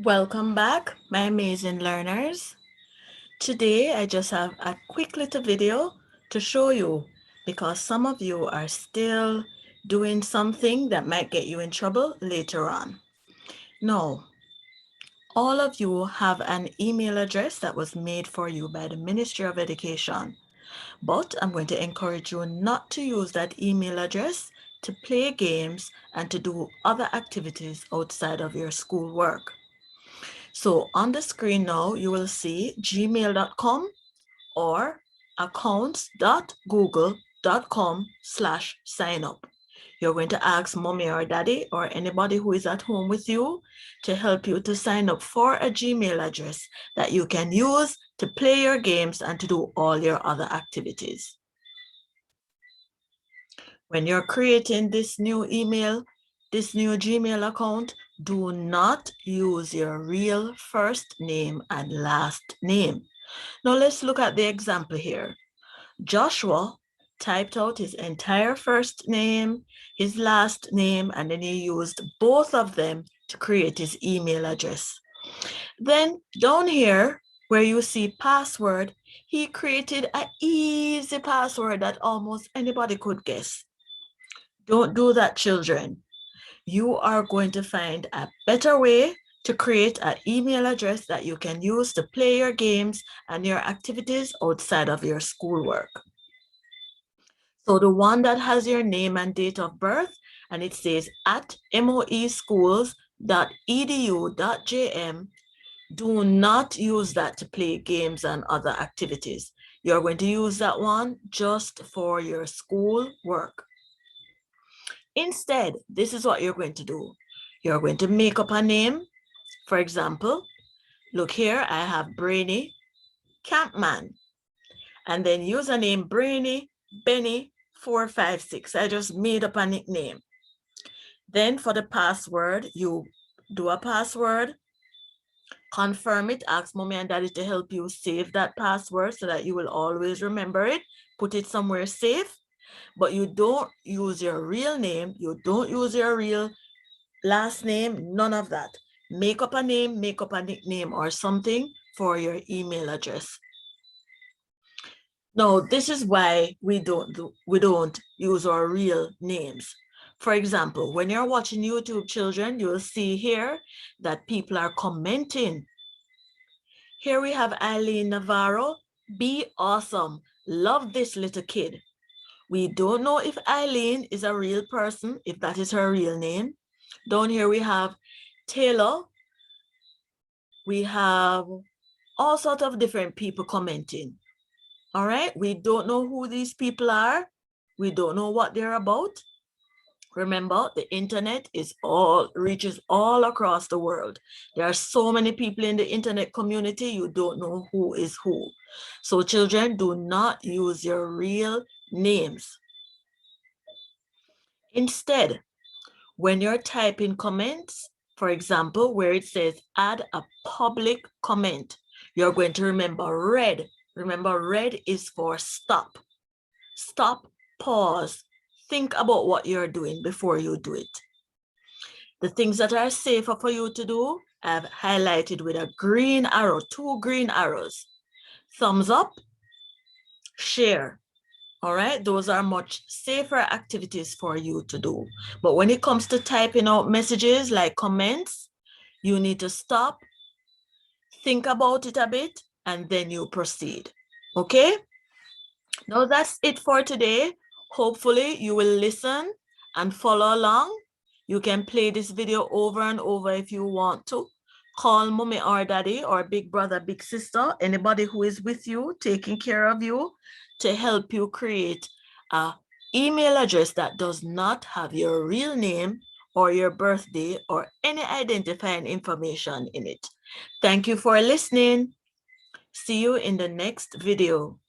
Welcome back, my amazing learners. Today, I just have a quick little video to show you because some of you are still doing something that might get you in trouble later on. Now, all of you have an email address that was made for you by the Ministry of Education, but I'm going to encourage you not to use that email address to play games and to do other activities outside of your schoolwork. So on the screen now, you will see gmail.com or accounts.google.com/signup. You're going to ask mommy or daddy or anybody who is at home with you to help you to sign up for a Gmail address that you can use to play your games and to do all your other activities. When you're creating this new email, this new Gmail account, do not use your real first name and last name. Now let's look at the example here. Joshua typed out his entire first name, his last name, and then he used both of them to create his email address. Then down here, where you see password, he created an easy password that almost anybody could guess. Don't do that, children. You are going to find a better way to create an email address that you can use to play your games and your activities outside of your schoolwork. So the one that has your name and date of birth, and it says at moeschools.edu.jm, do not use that to play games and other activities. You're going to use that one just for your school work. Instead, this is what you're going to do. You're going to make up a name. For example, look here, I have Brainy Campman. And then username Brainy Benny 456. I just made up a nickname. Then for the password, you do a password, confirm it, ask mommy and daddy to help you save that password so that you will always remember it, put it somewhere safe, but you don't use your real name, you don't use your real last name, none of that. Make up a name, make up a nickname or something for your email address. Now, this is why we don't use our real names. For example, when you're watching YouTube, children, you'll see here that people are commenting. Here we have Eileen Navarro. Be awesome. Love this little kid. We don't know if Eileen is a real person, if that is her real name. Down here we have Taylor. We have all sorts of different people commenting. All right, we don't know who these people are. We don't know what they're about. Remember, the internet reaches all across the world. There are so many people in the internet community, you don't know who is who. So children, do not use your real names. Instead, when you're typing comments, for example, where it says add a public comment, you're going to remember red. Remember, red is for stop. Stop, pause, think about what you're doing before you do it. The things that are safer for you to do, I've highlighted with a green arrow, 2 green arrows. Thumbs up, share. All right, those are much safer activities for you to do. But when it comes to typing out messages like comments, you need to stop, think about it a bit, and then you proceed. Okay? Now that's it for today. Hopefully you will listen and follow along. You can play this video over and over if you want to. Call mommy or daddy or big brother, big sister, anybody who is with you, taking care of you, to help you create an email address that does not have your real name or your birthday or any identifying information in it. Thank you for listening. See you in the next video.